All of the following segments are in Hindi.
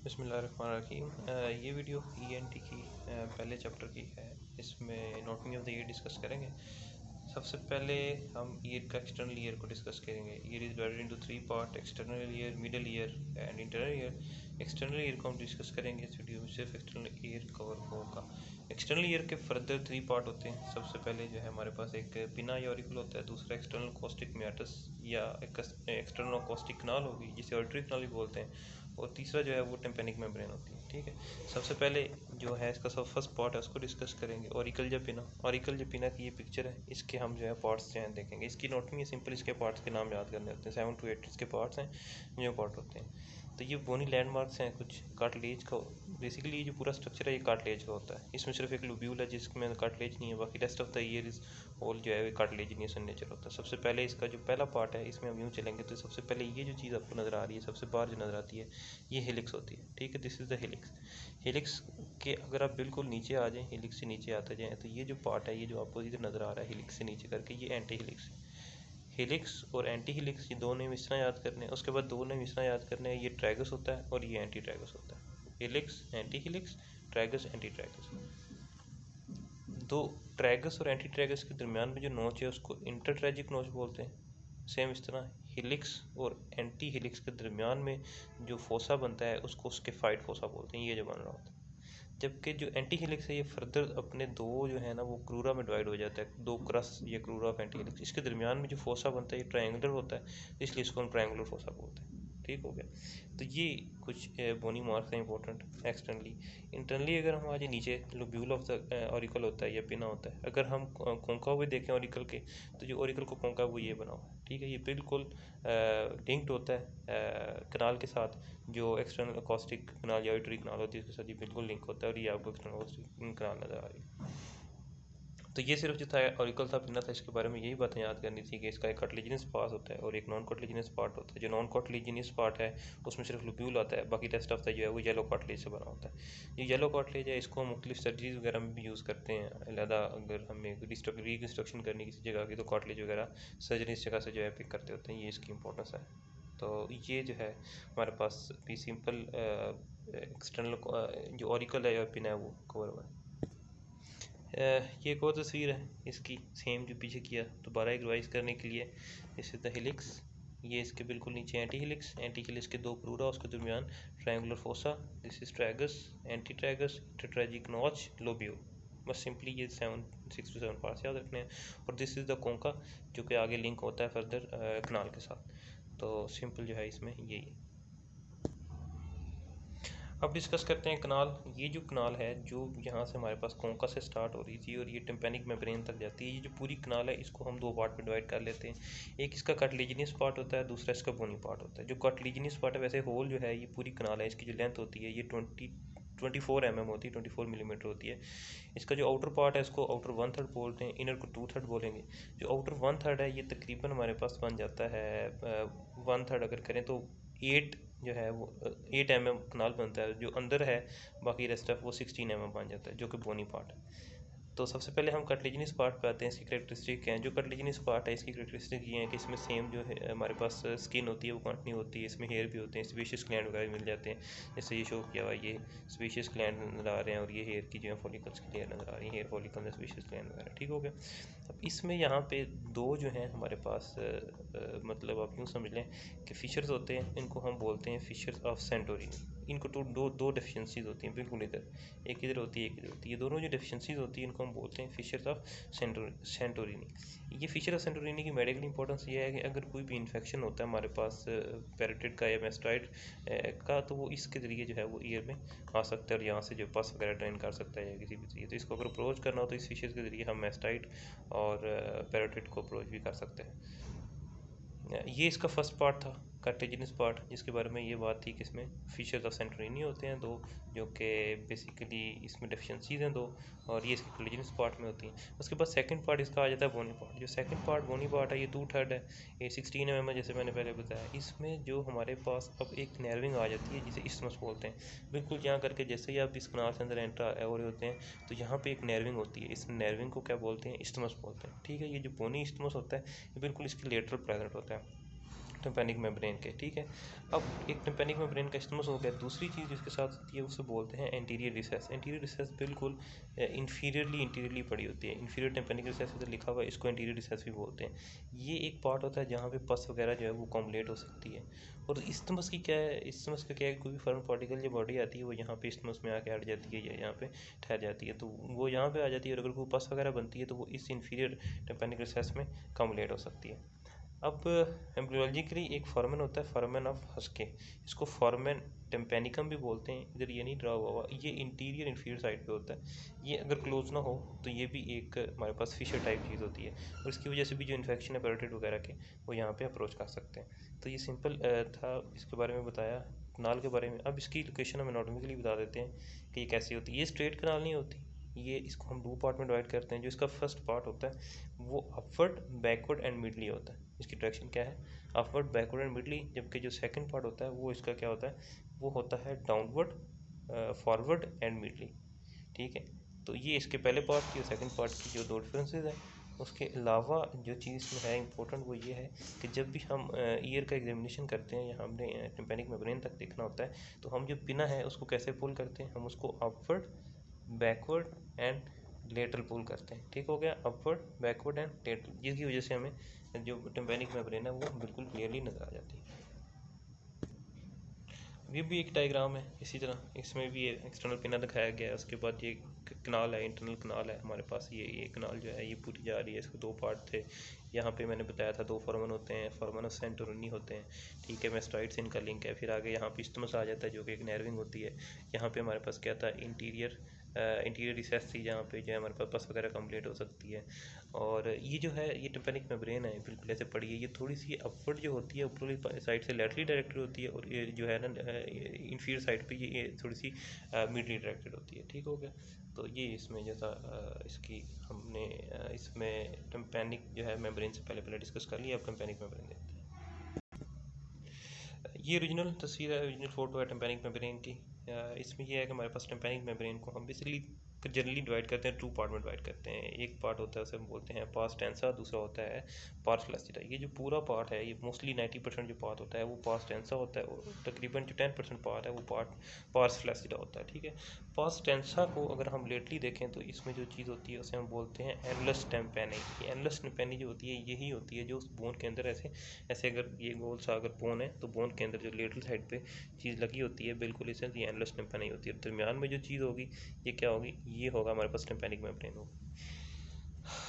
बिस्मिल्लाहिर्रहमानिर्रहीम। ये वीडियो ईएनटी की पहले चैप्टर की है। इसमें anatomy of the year discuss करेंगे। सबसे पहले हम ईयर का एक्सटर्नल ईयर को डिस्कस करेंगे। Year is divided into 3 part: external ear, middle ear and internal ear. External ear को हम डिस्कस करेंगे इस वीडियो में, सिर्फ एक्सटर्नल ईयर कवर होगा। एक्सटर्नल ईयर के फर्दर 3 पार्ट होते हैं। सबसे पहले जो है हमारे पास एक पिना या ऑरिकल होता है, दूसरा एक्सटर्नल कॉस्टिक म्याटस या एक्सटर्नल कॉस्टिक कनाल होगी जिसे ऑडिटरी कनाल भी बोलते हैं, और तीसरा जो है वो टिम्पेनिक मेम्ब्रेन होती है। ठीक है, सबसे पहले जो है इसका सब फर्स्ट पार्ट है उसको डिस्कस करेंगे, ऑरिकल या पिना। ऑरिकल या पिना की ये पिक्चर है, इसके हम जो है पार्ट्स जो हैं देखेंगे। इसकी एनाटॉमी सिंपल, इसके पार्ट्स के नाम याद करने होते हैं। 7 to 8 इसके पार्ट्स हैं जो पार्ट होते हैं। तो ये बोनी लैंडमार्क्स हैं कुछ कार्टिलेज का। बेसिकली ये जो पूरा स्ट्रक्चर है ये कार्टिलेज का होता है। इसमें सिर्फ एक लोब्यूल है जिसमें कार्टिलेज नहीं है, बाकी rest of the ear is whole जो है कार्टिलेजिनियस इन नेचर होता है। सबसे पहले इसका जो पहला पार्ट है इसमें हम यूँ चलेंगे तो सबसे पहले ये जो चीज़ आपको नज़र आ रही है, सबसे बाहर जो नज़र आती है ये हेलिक्स होती है। ठीक है, this is the helix. Helix के अगर आप बिल्कुल नीचे आ जाएँ, हेलिक्स से नीचे आते जाएँ, तो ये जो पार्ट है, ये जो आपको इधर नज़र आ रहा है हेलिक्स से नीचे करके, ये एंटी हेलिक्स है। हेलिक्स और एंटी हेलिक्स ये दो नेम इस तरह याद करने हैं। उसके बाद दो नेम इस तरह याद करने हैं, ये ट्रैगस होता है और ये एंटी ट्रैगस होता है। Helix, anti helix, tragus, anti tragus. दो ट्रैगस और एंटी ट्रैगस के दरमियान में जो नोच है उसको इंटरट्रैजिक नोच बोलते हैं। सेम इस तरह हेलिक्स और एंटी हेलिक्स के दरमियान में जो फोसा बनता है उसको स्केफाइड फोसा बोलते हैं, ये जो बन रहा होता है। जबकि जो एंटी हेलिक्स है ये फर्दर अपने दो जो है ना वो क्रूरा में डिवाइड हो जाता है, दो क्रस ये क्रूरा ऑफ एंटी हेलिक्स। इसके दरमियान में जो फोसा बनता है ये ट्रायंगुलर होता है, इसलिए इसको हम ट्रायंगुलर फोसा बोलते हैं। ठीक हो गया, तो ये कुछ बोनी मार्क्स हैं इंपॉर्टेंट एक्सटर्नली। इंटरनली अगर हम आज नीचे लोब्यूल ऑफ द ऑरिकल होता है या पिना होता है। अगर हम कोंका हुए देखें ऑरिकल के, तो जो ऑरिकल को कोंका वो ये बना हुआ है। ठीक है, ये बिल्कुल लिंक्ड होता है कनाल के साथ, जो एक्सटर्नल कॉस्टिक कनाल या ऑडिटरी कनाल होती है उसके साथ ये बिल्कुल लिंक होता है, और ये आपको एक्सटर्नल कॉस्टिक कनाल नज़र आ रही है। तो ये सिर्फ जो था ऑरिकल था, पिना था, इसके बारे में यही बातें याद करनी थी कि इसका एक कार्टिलेजिनस पार्ट होता है और एक नॉन कार्टिलेजिनस पार्ट होता है। जो नॉन कार्टिलेजिनस पार्ट है उसमें सिर्फ लोब्यूल आता है, बाकी रेस्ट ऑफ द जो है वो येलो कार्टिलेज से बना होता है। ये येलो कार्टिलेज है, इसको हम मुख्तलिफ सर्जरीज वगैरह में भी यूज़ करते हैं अलहदा। अगर हमें रिकन्स्ट्रक्शन करनी किसी जगह की, तो कार्टिलेज वगैरह सर्जरी इस जगह से जो है पिक करते होते हैं, ये इसकी इंपॉर्टेंस है। तो ये जो है हमारे पास भी सिंपल एक्सटर्नल जो ऑरिकल है या पिन है वो कवर हुआ है। ये एक और तस्वीर है इसकी, सेम जो पीछे किया, दोबारा एक रिवाइज करने के लिए। दिस इज द हेलिक्स, ये इसके बिल्कुल नीचे एंटी हेलिक्स, एंटी हेलिक्स के दो क्रूरा, उसके दरमियान triangular fossa. This is tragus, anti tragus, intertragic notch, lobule. बस सिंपली ये 6 to 7 पार्ट्स याद रखने हैं। और दिस इज़ द कोंका जो कि आगे लिंक होता है फर्दर कनाल के साथ। तो सिंपल जो है इसमें यही है। अब डिस्कस करते हैं कनाल। ये जो कनाल है जो यहाँ से हमारे पास कोंका से स्टार्ट हो रही थी और ये टिम्पेनिक मेम्ब्रेन तक जाती है, ये जो पूरी कनाल है इसको हम दो पार्ट में डिवाइड कर लेते हैं। एक इसका कार्टिलेजिनियस पार्ट होता है, दूसरा इसका बोनी पार्ट होता है। जो कार्टिलेजिनियस पार्ट है, वैसे होल जो है ये पूरी कनाल है, इसकी जो लेंथ होती है ये 24 mm होती है, 24 मिलीमीटर होती है। इसका जो आउटर पार्ट है इसको आउटर 1/3 बोलते हैं, इनर को 2/3 बोलेंगे। जो आउटर 1/3 है ये तकरीबन हमारे पास बन जाता है 1/3 अगर करें तो 8 जो है वो 8 mm कनाल बनता है। जो अंदर है बाकी रेस्ट ऑफ वो 16 mm बन जाता है, जो कि बोनी पार्ट है। तो सबसे पहले हम कार्टिलेजिनस पार्ट पे आते हैं। इसकी करेक्टरिस्टिक हैं, जो कार्टिलेजिनस पार्ट है इसकी करेक्टरिस्टिक ये है कि इसमें सेम जो है हमारे पास स्किन होती है वो कंटिन्यू होती है, इसमें हेयर भी होते हैं, स्पेशियस ग्लैंड वगैरह भी मिल जाते हैं। जैसे ये शो किया हुआ, ये स्पेशियस ग्लैंड नज़र आ रहे हैं और ये हेयर की जो है फॉलिकल्स की लेयर नज़र आ रही है, हेयर फॉलिकल, स्पेशियस ग्लैंड वगैरह। ठीक हो गया। अब इसमें यहाँ पे दो जो हैं हमारे पास मतलब आप यूँ समझ लें कि फिशर्स होते हैं, इनको हम बोलते हैं फिशर्स ऑफ सेंटोरिनी। इनको तो दो डेफिशिएंसीज होती हैं, बिल्कुल एक इधर होती है एक इधर होती है। ये दोनों जो डेफिशिएंसीज होती है इनको हम बोलते हैं फिशर्स ऑफ सेंटोरिनी। ये फिशर ऑफ सेंटोरिनी की मेडिकल इंपॉर्टेंस ये है कि अगर कोई भी इन्फेक्शन होता है हमारे पास पैराटिड का या मेस्टाइड का, तो वो इसके ज़रिए जो है वो ईयर में आ सकता है और यहाँ से जो पस वगैरह ड्रेन कर सकता है या किसी भी तरीके। तो इसको अगर अप्रोच करना हो तो इस फिशर के ज़रिए हम मेस्टाइड और पैराटिड को अप्रोच भी कर सकते हैं। ये इसका फर्स्ट पार्ट था, कार्टिलेजिनस पार्ट, जिसके बारे में ये बात थी कि इसमें फीचर्स ऑफ सेंटोरिनी होते हैं दो, जो कि बेसिकली इसमें डेफिशिएंसीज हैं दो, और ये इसके कार्टिलेजिनस पार्ट में होती हैं। उसके बाद सेकंड पार्ट इसका आ जाता है बोनी पार्ट। जो सेकंड पार्ट बोनी पार्ट है ये 2/3 है, ये 16 mm जैसे मैंने पहले बताया। इसमें जो हमारे पास अब एक नर्विंग आ जाती है जिसे इस्थमस बोलते हैं। बिल्कुल यहाँ करके जैसे ही आप इस कनाल के अंदर एंटर हो रहे होते हैं तो यहाँ पे एक नर्विंग होती है, इस नर्विंग को क्या बोलते हैं, इस्थमस बोलते हैं। ठीक है, ये जो बोनी इस्थमस होता है ये बिल्कुल इसके लेटरल प्रेजेंट होता है। टिम्पैनिक मेम्ब्रेन के, ठीक है। अब एक टिम्पैनिक मेम्ब्रेन का इस्तेमाल हो गया। दूसरी चीज़ जिसके साथ होती है उसे बोलते हैं एंटीरियर रिसेस। एंटीरियर रिसेस बिल्कुल इंफीरियरली पड़ी होती है। इंफीरियर टिम्पैनिक रिसेस इधर लिखा हुआ है, इसको एंटीरियर रिसेस भी बोलते हैं। ये एक पार्ट होता है जहाँ पे पस वगैरह जो है वो कॉम्बुलेट हो सकती है। और इस्टमस की क्या है, इस्टमस का क्या है, कोई भी फॉरेन पार्टिकल जो बॉडी आती है वो यहाँ पे इस्टमस में आके अट जाती है या यहाँ पे ठहर जाती है, तो वो यहाँ पे आ जाती है। और अगर कोई पस वगैरह बनती है तो वो इस इंफीरियर टिम्पैनिक रिसेस में कॉम्बुलेट हो सकती है। अब एम्ब्रियोलॉजिकली एक फॉर्मेन होता है, फॉर्मेन ऑफ हस्के, इसको फॉर्मेन टिम्पैनिकम भी बोलते हैं। इधर ये नहीं ड्रा हुआ, ये इंटीरियर इंफीरियर साइड पे होता है। ये अगर क्लोज ना हो तो ये भी एक हमारे पास फिशर टाइप चीज़ होती है, और इसकी वजह से भी जो इन्फेक्शन है पैराटाइट वगैरह के, वो यहाँ पे अप्रोच कर सकते हैं। तो ये सिंपल था, इसके बारे में बताया कनाल के बारे में। अब इसकी लोकेशन हम एनाटॉमिकली बता देते हैं कि ये कैसी होती है। ये स्ट्रेट कनाल नहीं होती, ये इसको हम दो पार्ट में डिवाइड करते हैं। जो इसका फर्स्ट पार्ट होता है वो अपवर्ड, बैकवर्ड एंड मिडली होता है। इसकी डायरेक्शन क्या है, अपवर्ड, बैकवर्ड एंड मिडली। जबकि जो सेकंड पार्ट होता है वो इसका क्या होता है, वो होता है डाउनवर्ड, फॉरवर्ड एंड मिडली, ठीक है। तो ये इसके पहले पार्ट की और सेकंड पार्ट की जो दो डिफरेंसेस है। उसके अलावा जो चीज़ में है इंपॉर्टेंट वो ये है कि जब भी हम ईयर का एग्जामिनेशन करते हैं या हमने टिम्पैनिक मेम्ब्रेन तक देखना होता है, तो हम जो पिना है उसको कैसे पुल करते हैं, हम उसको अपवर्ड, बैकवर्ड एंड लेटरल पुल करते हैं, ठीक हो गया। अपवर्ड, बैकवर्ड एंड लेटरल, जिसकी वजह से हमें जो टिम्पैनिक मेम्ब्रेन है वो बिल्कुल क्लियरली नज़र आ जाती है। ये भी एक डायग्राम है इसी तरह, इसमें भी एक्सटर्नल पिना दिखाया गया है। उसके बाद ये कनाल है, इंटरनल कनाल है हमारे पास। ये कनाल जो है ये पूरी जा रही है। इसके दो पार्ट थे। यहाँ पे मैंने बताया था दो फॉर्मन होते हैं, फॉर्मन और सेंटोरिनी होते हैं, ठीक है। मेस्टॉइड से इनका लिंक है। फिर आगे यहाँ पे इस्टमस आ जाता है जो कि एक नर्विंग होती है। यहाँ पे हमारे पास क्या था, इंटीरियर रिसेस थी जहाँ पे जो है हमारे पास पस वगैरह कंप्लीट हो सकती है। और ये जो है ये टिम्पैनिक मेम्ब्रेन है, बिल्कुल ऐसे पड़ी है। ये थोड़ी सी अपवर्ड जो होती है ऊपरी साइड से लैटरली डायरेक्टेड होती है, और ये जो है ना इंफीरियर साइड पे ये थोड़ी सी मिडली डायरेक्टेड होती है, ठीक हो गया। तो ये इसमें जैसा इसकी हमने इसमें टिम्पैनिक जो है मेम्ब्रेन से पहले डिस्कस कर लिया। अब टिम्पैनिक मेम्ब्रेन देखते हैं। ये ओरिजिनल तस्वीर है, ओरिजिनल फ़ोटो है टिम्पैनिक मेम्ब्रेन की। इसमें यह है कि हमारे पास टिम्पैनिक मेम्ब्रेन को हम बेसिकली जनरली डिवाइड करते हैं, टू पार्ट में डिवाइड करते हैं। एक पार्ट होता है उसे हम बोलते हैं पार्स टेंसा, दूसरा होता है पार्स फ्लैसिडा। ये जो पूरा पार्ट है ये मोस्टली 90% जो पार्ट होता है वो पार्स टेंसा होता है, और तकरीबन जो 10% पार्ट है वो पार्स फ्लैसिडा होता है, ठीक है। पार्स टेंसा को अगर हम लेटली देखें तो इसमें जो चीज़ होती है उसे हम बोलते हैं एनलस टिम्पैनी। ये एनलस टिम्पैनी जो होती है यही होती है जो उस बोन के अंदर ऐसे ऐसे, अगर ये गोल सा अगर बोन है तो बोन के अंदर जो लेटरल साइड पे चीज़ लगी होती है बिल्कुल इसे ये एनलस टिम्पैनी होती है। दरमियान में जो चीज़ होगी ये क्या होगी, ये होगा हमारे पास टिम्पैनिक मेम्ब्रेन होगा।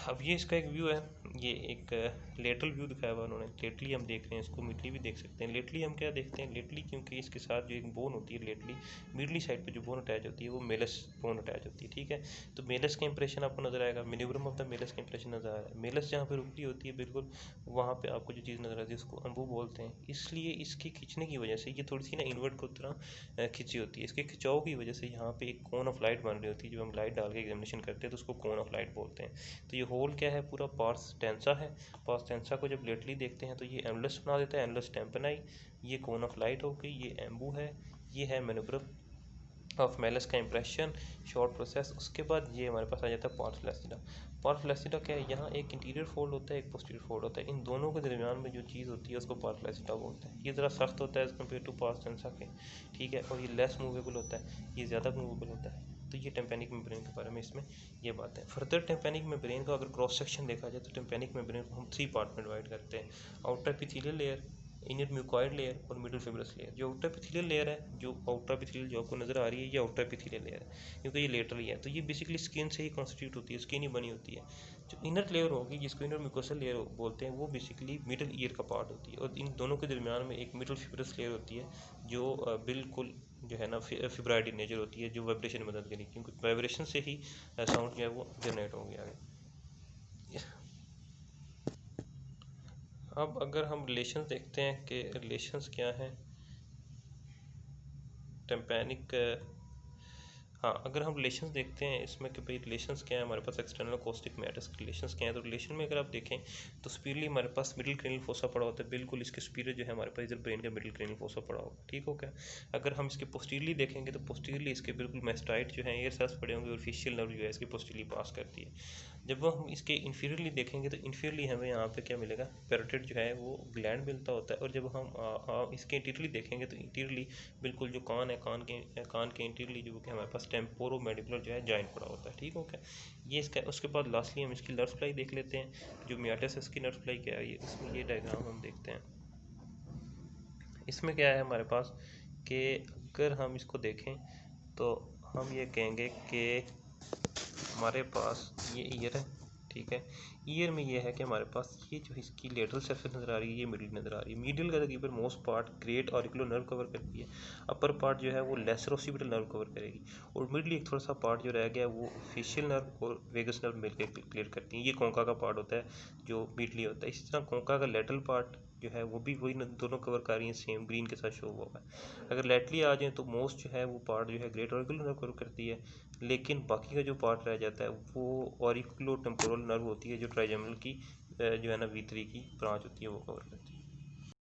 अब ये इसका एक व्यू है, ये एक लेटरल व्यू दिखाया हुआ उन्होंने। लेटली हम देख रहे हैं इसको, मिडली भी देख सकते हैं। लेटली हम क्या देखते हैं, लेटली क्योंकि इसके साथ जो एक बोन होती है लेटली, मिडली साइड पे जो बोन अटैच होती है वो मेलस बोन अटैच होती है, ठीक है। तो मेलस का इंप्रेशन आपको नजर आएगा, मिन्यूब्रम ऑफ द मेलस का इंप्रेशन नजर आ रहा है। मेलस जहाँ पे रुकती होती है बिल्कुल वहाँ पे आपको जो चीज़ नजर आती है उसको अम्बू बोलते हैं। इसलिए इसके खींचने की वजह से ये थोड़ी सी ना इन्वर्ट को तरह खिंची होती है। इसके खिंचाव की वजह से यहाँ पे एक कोन ऑफ लाइट बन रही होती है। जब हम लाइट डाल के एग्जामिनेशन करते हैं तो उसको कोन ऑफ लाइट बोलते हैं। तो ये होल क्या है, पूरा पार्स टेंसा है। पार्स टेंसा को जब लेटली देखते हैं तो ये एनलस बना देता है, एनलस टेम्पनाई। ये कोन ऑफ लाइट हो गई, ये एम्बू है, ये है मैनुब्रम ऑफ मेलस का इंप्रेशन, शॉर्ट प्रोसेस। उसके बाद ये हमारे पास आ जाता है पार्स फ्लैसिडा। पार्स फ्लैसिडा क्या है, यहाँ एक इंटीरियर फोल्ड होता है, एक पोस्टीरियर फोल्ड होता है। इन दोनों के दरमियान में जो चीज़ होती है उसको पार्स फ्लैसिडा बोलते हैं। ये ज़रा सख्त होता है as compare to pars tensa के, ठीक है। और ये लेस मूवेबल होता है, ये ज़्यादा मूवेबल होता है। तो ये टिम्पैनिक मेम्ब्रेन के बारे में इसमें ये बात है। फर्दर टिम्पैनिक मेम्ब्रेन का अगर क्रॉस सेक्शन देखा जाए तो टिम्पैनिक मेम्ब्रेन को हम 3 पार्ट में डिवाइड करते हैं, outer epithelial layer, inner mucoid layer और मिडल फिब्रस लेयर। जो आउटर एपिथेलियल लेयर है, जो आउटर एपिथेलियल जो आपको नज़र आ रही है, ये आउटर एपिथेलियल लेयर है क्योंकि ये लेटरली है। तो ये बेसिकली स्किन से ही कॉन्स्टिट्यूट होती है, स्किन ही बनी होती है। जो इनर लेयर होगी जिसको इनर म्यूकोसल लेयर बोलते हैं वो बेसिकली मिडल ईयर का पार्ट होती है, और इन दोनों के दरमियान में एक मिडल फिब्रस लेयर होती है जो बिल्कुल जो है ना फिब्राइड इन नेचर होती है, जो वाइब्रेशन में मदद करेगी क्योंकि वाइब्रेशन से ही साउंड जो है वो जनरेट होंगे आगे। अब अगर हम रिलेशंस देखते हैं कि रिलेशंस क्या हैं टिम्पैनिक हाँ, अगर हम रिलेशंस देखते हैं इसमें कि भाई रिलेशंस क्या है, हमारे पास एक्सटर्नल अकोस्टिक मैटर्स के रिलेशंस क्या है, तो रिलेशन में अगर आप देखें तो सुपीरियरली हमारे पास मिडिल क्रेनियल फोसा पड़ा होता है, बिल्कुल इसके सुपीरियर जो है हमारे पास इधर ब्रेन का मिडिल क्रेनियल फोसा पड़ा होगा, ठीक हो क्या। अगर हम इसके पोस्टीरियरली देखेंगे तो पोस्टीरियरली इसके बिल्कुल मेस्टाइट जो है एयर सेल्स पड़े होंगे और फेशियल नर्व जो है इसके पोस्टीरियरली पास करती है। जब हम इसके इन्फीरियरली देखेंगे तो इन्फीरियरली हमें यहाँ पे क्या मिलेगा, पैरोटिड जो है वो ग्लैंड मिलता होता है। और जब हम इसके इंटीरियरली देखेंगे तो इंटीरियरली बिल्कुल जो कान है, कान के इंटीरियरली जो कि हमारे पास टेम्पोरो मैंडिबुलर जो है जॉइंट पड़ा होता है, ठीक हो क्या। ये इसका, उसके बाद लास्टली हम इसकी नर्व सप्लाई देख लेते हैं, जो मियाटिस है इसकी नर्व सप्लाई क्या है, ये इसमें ये डायग्राम हम देखते हैं। इसमें क्या है हमारे पास कि अगर हम इसको देखें तो हम ये कहेंगे कि हमारे पास ये ईयर है, ठीक है। ईयर में ये है कि हमारे पास ये जो इसकी लेटरल सरफेस नज़र आ रही है, ये मिडिल नज़र आ रही है। मिडिल का तकरीबन most part great auricular nerve cover करती है, अपर पार्ट जो है वो लेसर ऑक्सीपिटल नर्व कवर करेगी, और मिडिल एक थोड़ा सा पार्ट जो रह गया वो फेशियल नर्व और वेगस नर्व मिलकर क्लियर करती हैं। ये कोंका का पार्ट होता है जो मिडली होता है। इसी तरह कोंका का लेटरल पार्ट जो है वो भी वही दोनों कवर कर रही हैं, सेम ग्रीन के साथ शो हुआ है। अगर लेटली आ जाए तो मोस्ट जो है वो पार्ट जो है ग्रेट ऑरिकुलर नर्व कवर करती है, लेकिन बाकी का जो पार्ट रह जाता है वो ऑरिकुलो टेम्पोरल नर्व होती है, जो ट्राइजेमिनल की जो है ना V3 की ब्रांच होती है वो कवर करती है।